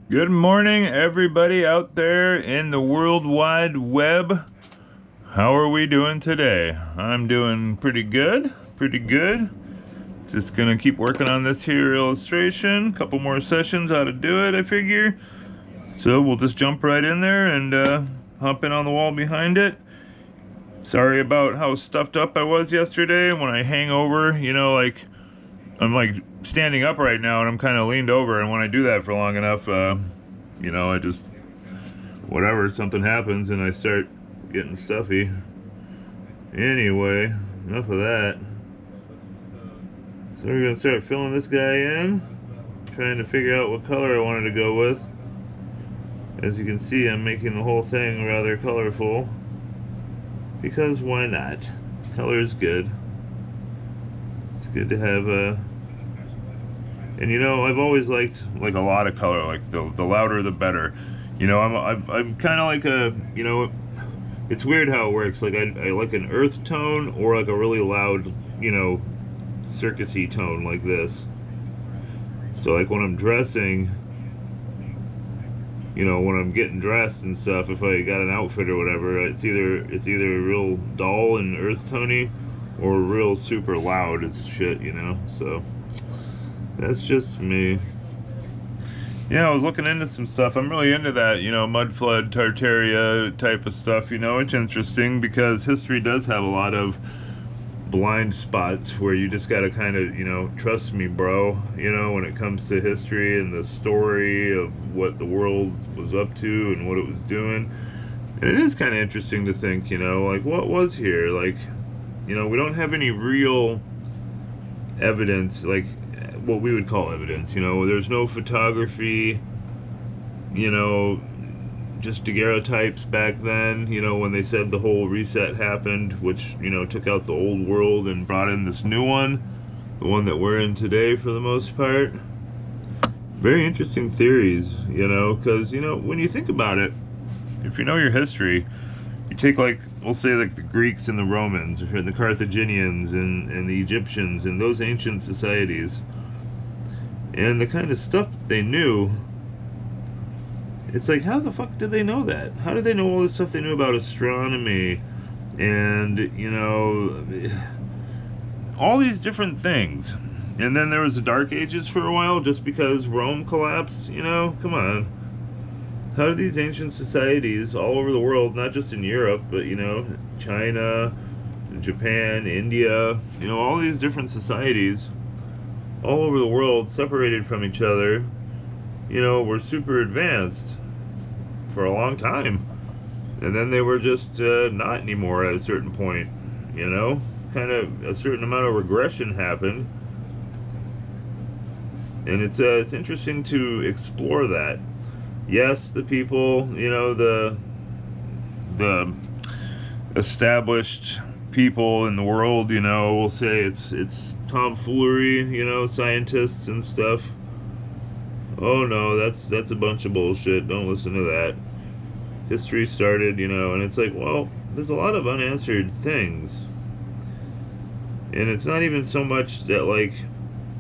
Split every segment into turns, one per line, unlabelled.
Good morning, everybody out there in the World Wide Web. How are we doing today? I'm doing pretty good, Just gonna keep working on this here illustration. Couple more sessions, how to do it, I figure. So we'll just jump right in there and hop in on the wall behind it. Sorry about how stuffed up I was yesterday. When I hang over, I'm like standing up right now and I'm kind of leaned over, and when I do that for long enough, I just, whatever, something happens and I start getting stuffy. Anyway, enough of that. So we're gonna start filling this guy in, trying to figure out what color I wanted to go with. As you can see, I'm making the whole thing rather colorful, because why not? Color is good. It's good to have and I've always liked like a lot of color, like the louder the better. I'm kind of like it's weird how it works. Like I like an earth tone or like a really loud, circusy tone like this. So like when I'm dressing, when I'm getting dressed and stuff, if I got an outfit or whatever, it's either real dull and earth tony or real super loud as shit, So that's just me. Yeah, I was looking into some stuff. I'm really into that, mud flood, Tartaria type of stuff. It's interesting because history does have a lot of blind spots where you just gotta kind of, trust me, bro, when it comes to history and the story of what the world was up to and what it was doing. And it is kind of interesting to think, like, what was here? Like, we don't have any real evidence, like what we would call evidence. There's no photography, just daguerreotypes back then, when they said the whole reset happened, which, took out the old world and brought in this new one, the one that we're in today for the most part. Very interesting theories, because, when you think about it, if you know your history, you take, like, we'll say, like, the Greeks and the Romans, or the Carthaginians and the Egyptians and those ancient societies, and the kind of stuff that they knew. It's like, how the fuck did they know that? How did they know all this stuff they knew about astronomy and, all these different things? And then there was the Dark Ages for a while just because Rome collapsed, Come on. How did these ancient societies all over the world, not just in Europe, but, China, Japan, India, all these different societies all over the world, separated from each other, were super advanced for a long time. And then they were just not anymore at a certain point, Kind of a certain amount of regression happened. And it's interesting to explore that. Yes, the people, the established people in the world, will say it's tomfoolery, scientists and stuff. Oh no, that's a bunch of bullshit. Don't listen to that. History started, and it's like, well, there's a lot of unanswered things. And it's not even so much that, like,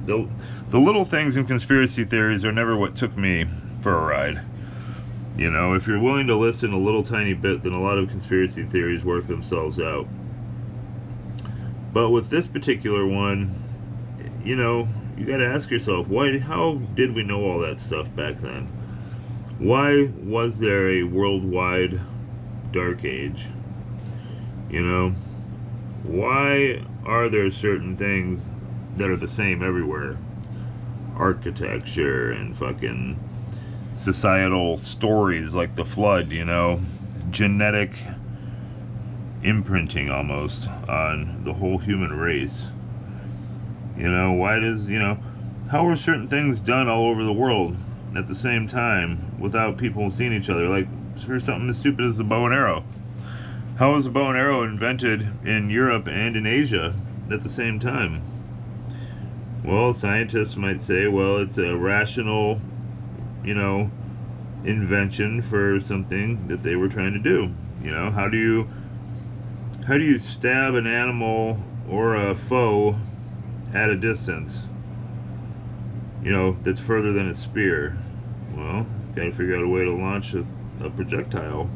the little things in conspiracy theories are never what took me for a ride. If you're willing to listen a little tiny bit, then a lot of conspiracy theories work themselves out. But with this particular one, you gotta ask yourself, how did we know all that stuff back then? Why was there a worldwide dark age? Why are there certain things that are the same everywhere? Architecture and fucking societal stories like the flood, genetic imprinting almost on the whole human race. How were certain things done all over the world at the same time without people seeing each other? Like, for something as stupid as the bow and arrow. How was the bow and arrow invented in Europe and in Asia at the same time? Well, scientists might say, well, it's a rational, invention for something that they were trying to do. How do you stab an animal or a foe at a distance, that's further than a spear? Well, gotta figure out a way to launch a projectile.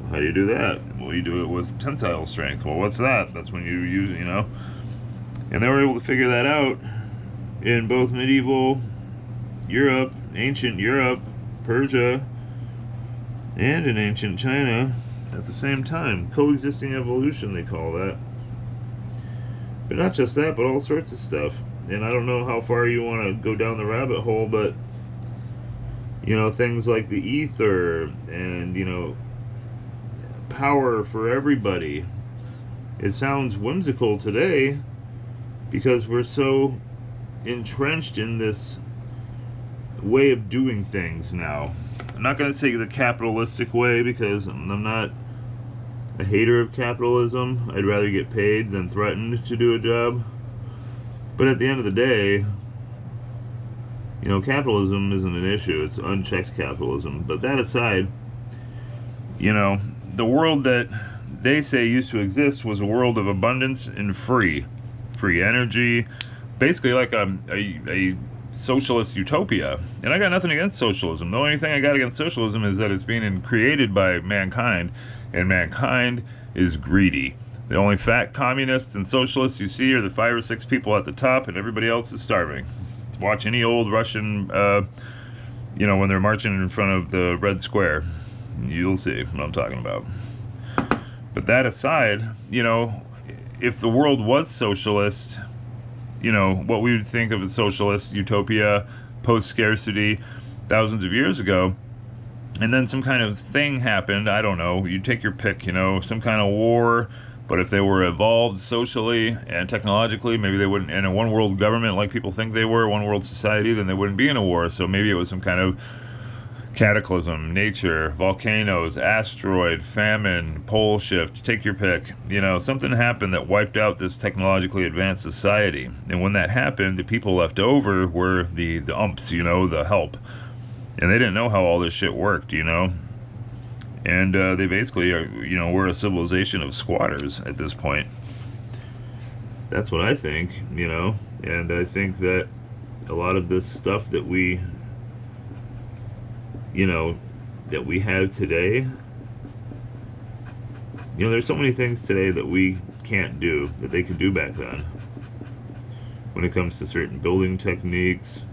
How do you do that? Well, you do it with tensile strength. Well, what's that? That's when you use, And they were able to figure that out in both medieval Europe, ancient Europe, Persia, and in ancient China at the same time. Coexisting evolution, they call that. But not just that, but all sorts of stuff. And I don't know how far you want to go down the rabbit hole, but, things like the ether and, power for everybody. It sounds whimsical today because we're so entrenched in this way of doing things now. I'm not going to say the capitalistic way because I'm not a hater of capitalism. I'd rather get paid than threatened to do a job. But at the end of the day, capitalism isn't an issue. It's unchecked capitalism. But that aside, the world that they say used to exist was a world of abundance and free energy, basically like a socialist utopia. And I got nothing against socialism. The only thing I got against socialism is that it's being created by mankind, and mankind is greedy. The only fat communists and socialists you see are the 5 or 6 people at the top, and everybody else is starving. Watch any old Russian, when they're marching in front of the Red Square. You'll see what I'm talking about. But that aside, if the world was socialist, what we would think of as socialist utopia, post-scarcity, thousands of years ago, and then some kind of thing happened, I don't know, you take your pick, some kind of war, but if they were evolved socially and technologically, maybe they wouldn't, in a one world government like people think they were, one world society, then they wouldn't be in a war. So maybe it was some kind of cataclysm, nature, volcanoes, asteroid, famine, pole shift, take your pick. Something happened that wiped out this technologically advanced society. And when that happened, the people left over were the umps, the help. And they didn't know how all this shit worked, And they basically are, we're a civilization of squatters at this point. That's what I think, And I think that a lot of this stuff that we have today, there's so many things today that we can't do that they could do back then when it comes to certain building techniques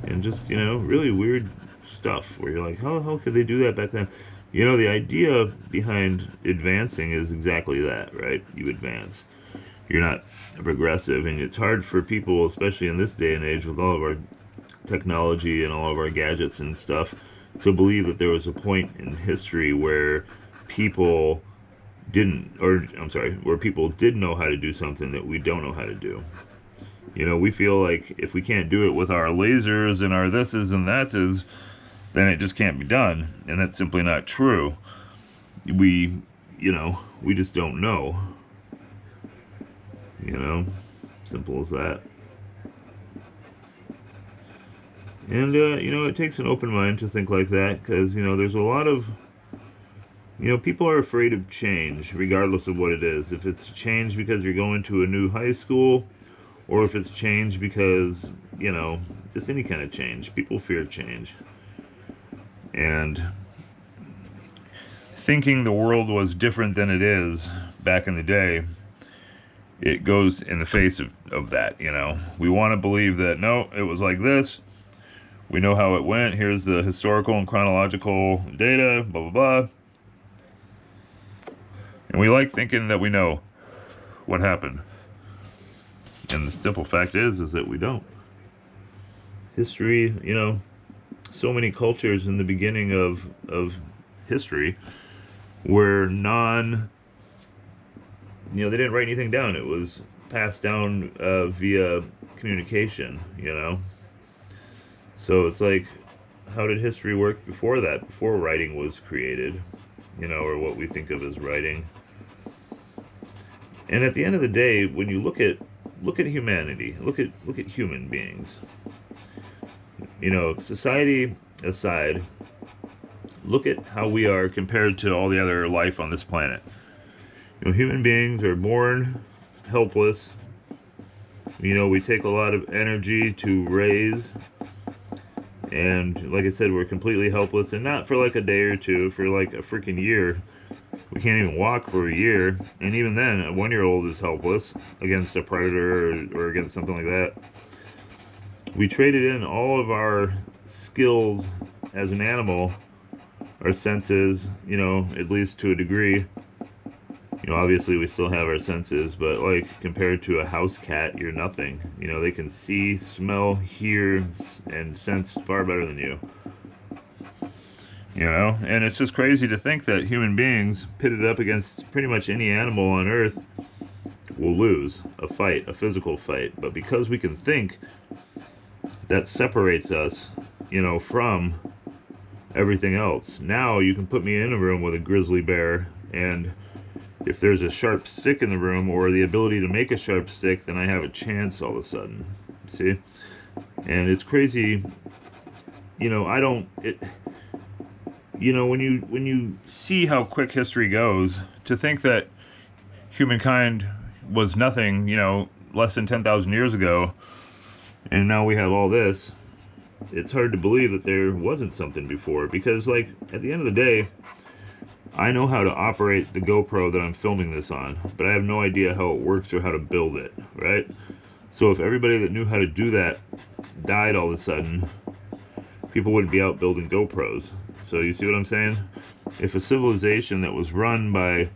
and just, really weird stuff where you're like, how the hell could they do that back then? The idea behind advancing is exactly that, right? You advance. You're not progressive, and it's hard for people, especially in this day and age with all of our technology and all of our gadgets and stuff, to believe that there was a point in history where people where people did know how to do something that we don't know how to do. We feel like if we can't do it with our lasers and our thises and thatses, then it just can't be done, and that's simply not true. We just don't know. Simple as that. And, it takes an open mind to think like that, because, there's a lot of, people are afraid of change, regardless of what it is. If it's change because you're going to a new high school, or if it's change because, just any kind of change. People fear change. And thinking the world was different than it is back in the day, it goes in the face of that, We want to believe that, no, it was like this. We know how it went. Here's the historical and chronological data, blah, blah, blah. And we like thinking that we know what happened. And the simple fact is that we don't. History, so many cultures in the beginning of history were they didn't write anything down. It was passed down via communication, So it's like, how did history work before that, before writing was created, or what we think of as writing? And at the end of the day, when you look at humanity, look at human beings, society aside, look at how we are compared to all the other life on this planet. Human beings are born helpless. We take a lot of energy to raise. And like I said, we're completely helpless, and not for like a day or two, for like a freaking year. We can't even walk for a year, and even then, a 1-year-old is helpless against a predator or against something like that. We traded in all of our skills as an animal, our senses, at least to a degree. Obviously we still have our senses, but like compared to a house cat, you're nothing. They can see, smell, hear, and sense far better than you. And it's just crazy to think that human beings pitted up against pretty much any animal on Earth will lose a fight, a physical fight. But because we can think, that separates us, from everything else. Now you can put me in a room with a grizzly bear, and if there's a sharp stick in the room or the ability to make a sharp stick, then I have a chance all of a sudden. See? And it's crazy. I don't it when you see how quick history goes, to think that humankind was nothing, less than 10,000 years ago, and now we have all this, it's hard to believe that there wasn't something before, because like at the end of the day, I know how to operate the GoPro that I'm filming this on, but I have no idea how it works or how to build it, right? So if everybody that knew how to do that died all of a sudden, people wouldn't be out building GoPros. So you see what I'm saying? If a civilization that was run by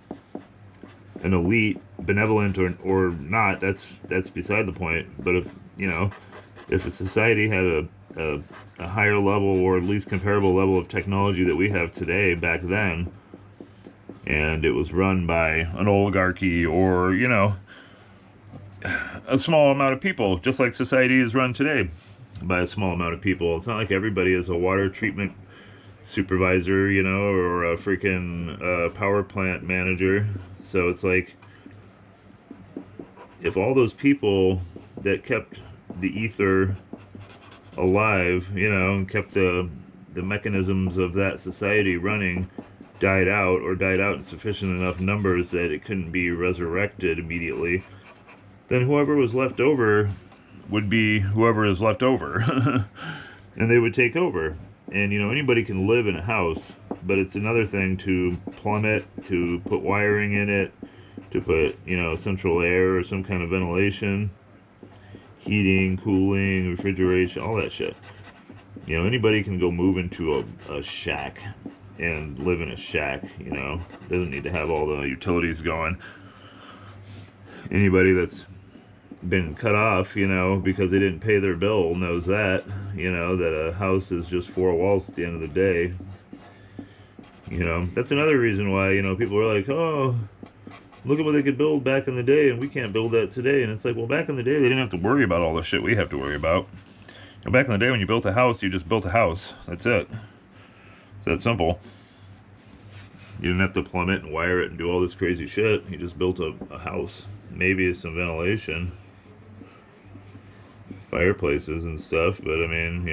an elite, benevolent or not, that's beside the point. But if a society had a higher level, or at least comparable level of technology that we have today back then, and it was run by an oligarchy or, a small amount of people, just like society is run today by a small amount of people. It's not like everybody is a water treatment supervisor, or a freaking power plant manager. So it's like, if all those people that kept the ether alive, and kept the mechanisms of that society running, died out in sufficient enough numbers that it couldn't be resurrected immediately, then whoever was left over would be whoever is left over. And they would take over. And anybody can live in a house, but it's another thing to plumb it, to put wiring in it, to put central air or some kind of ventilation, heating, cooling, refrigeration, all that shit. Anybody can go move into a shack and live in a shack, doesn't need to have all the utilities going. Anybody that's been cut off, because they didn't pay their bill knows that, that a house is just four walls at the end of the day. That's another reason why, people are like, oh, look at what they could build back in the day, and we can't build that today. And it's like, well, back in the day, they didn't have to worry about all the shit we have to worry about. Back in the day, when you built a house, you just built a house. That's it. It's that simple. You didn't have to plumb it and wire it and do all this crazy shit. You just built a house. Maybe some ventilation, fireplaces and stuff, but I mean,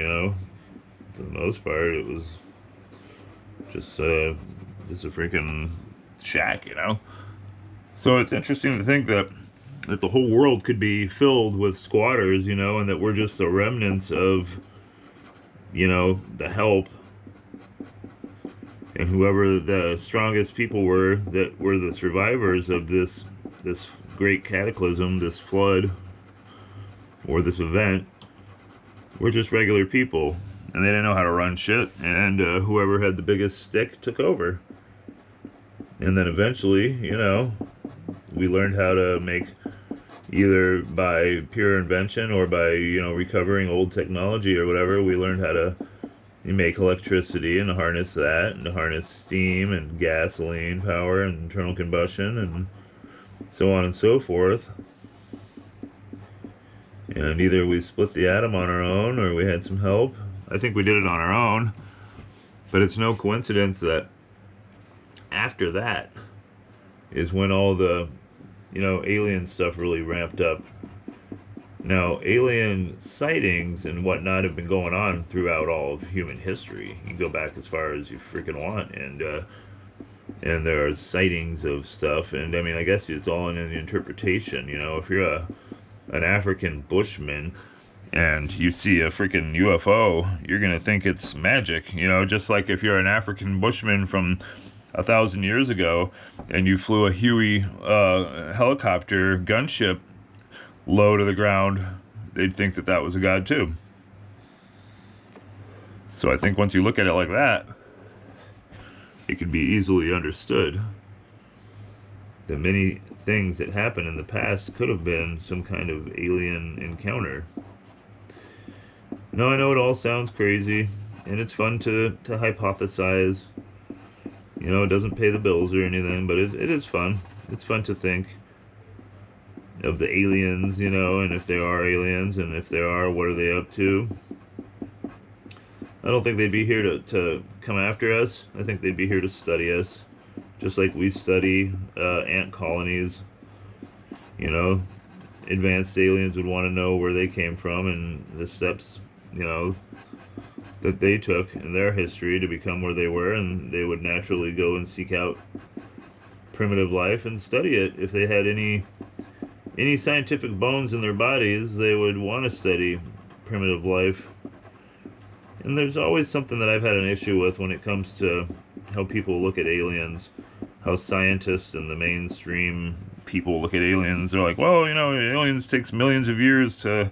for the most part, it was just a freaking shack, So it's interesting to think that the whole world could be filled with squatters, and that we're just the remnants of, the help, and whoever the strongest people were that were the survivors of this great cataclysm, this flood, or this event, were just regular people, and they didn't know how to run shit, and whoever had the biggest stick took over. And then eventually, we learned how to make, either by pure invention or by, recovering old technology or whatever, we learned how to make electricity and to harness that, and to harness steam and gasoline power and internal combustion and so on and so forth. And either we split the atom on our own or we had some help. I think we did it on our own. But it's no coincidence that after that is when all the, alien stuff really ramped up. Now, alien sightings and whatnot have been going on throughout all of human history. You can go back as far as you freaking want, and there are sightings of stuff, and I mean, I guess it's all in the interpretation. If you're an African bushman and you see a freaking UFO, you're gonna think it's magic, you know, just like if you're an African bushman from 1,000 years ago and you flew a Huey helicopter gunship low to the ground, they'd think that that was a god too. So I think once you look at it like that, it could be easily understood that many things that happened in the past could have been some kind of alien encounter. No, I know it all sounds crazy, and it's fun to hypothesize. You know, it doesn't pay the bills or anything, but it is fun. It's fun to think of the aliens, you know, and if there are aliens, and if there are, what are they up to? I don't think they'd be here to come after us. I think they'd be here to study us, just like we study ant colonies. You know, advanced aliens would want to know where they came from and the steps, you know, that they took in their history to become where they were, and they would naturally go and seek out primitive life and study it. If they had any scientific bones in their bodies, they would want to study primitive life. And there's always something that I've had an issue with when it comes to how people look at aliens, how scientists and the mainstream people look at aliens. They're like, well, you know, aliens takes millions of years to,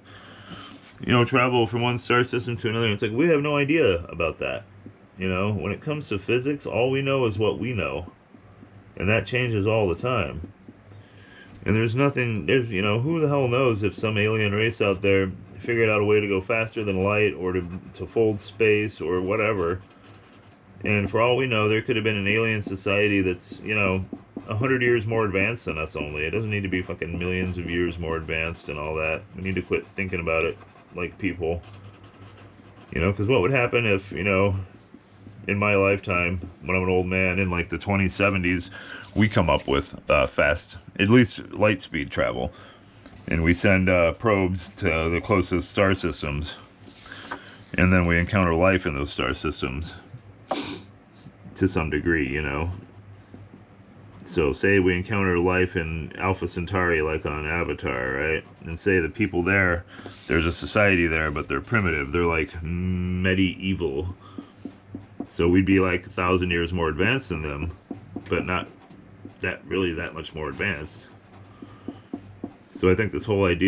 you know, travel from one star system to another. It's like, we have no idea about that. You know, when it comes to physics, all we know is what we know. And that changes all the time. And there's nothing, you know, who the hell knows if some alien race out there figured out a way to go faster than light or to fold space or whatever. And for all we know, there could have been an alien society that's, you know, 100 years more advanced than us only. It doesn't need to be fucking millions of years more advanced and all that. We need to quit thinking about it like people. You know, because what would happen if, you know, in my lifetime, when I'm an old man, in like the 2070s, we come up with fast, at least light speed travel. And we send probes to the closest star systems. And then we encounter life in those star systems. To some degree, you know. So say we encounter life in Alpha Centauri like on Avatar, right? And say the people there, there's a society there, but they're primitive. They're like medieval. So we'd be like 1,000 years more advanced than them, but not that much more advanced. So I think this whole idea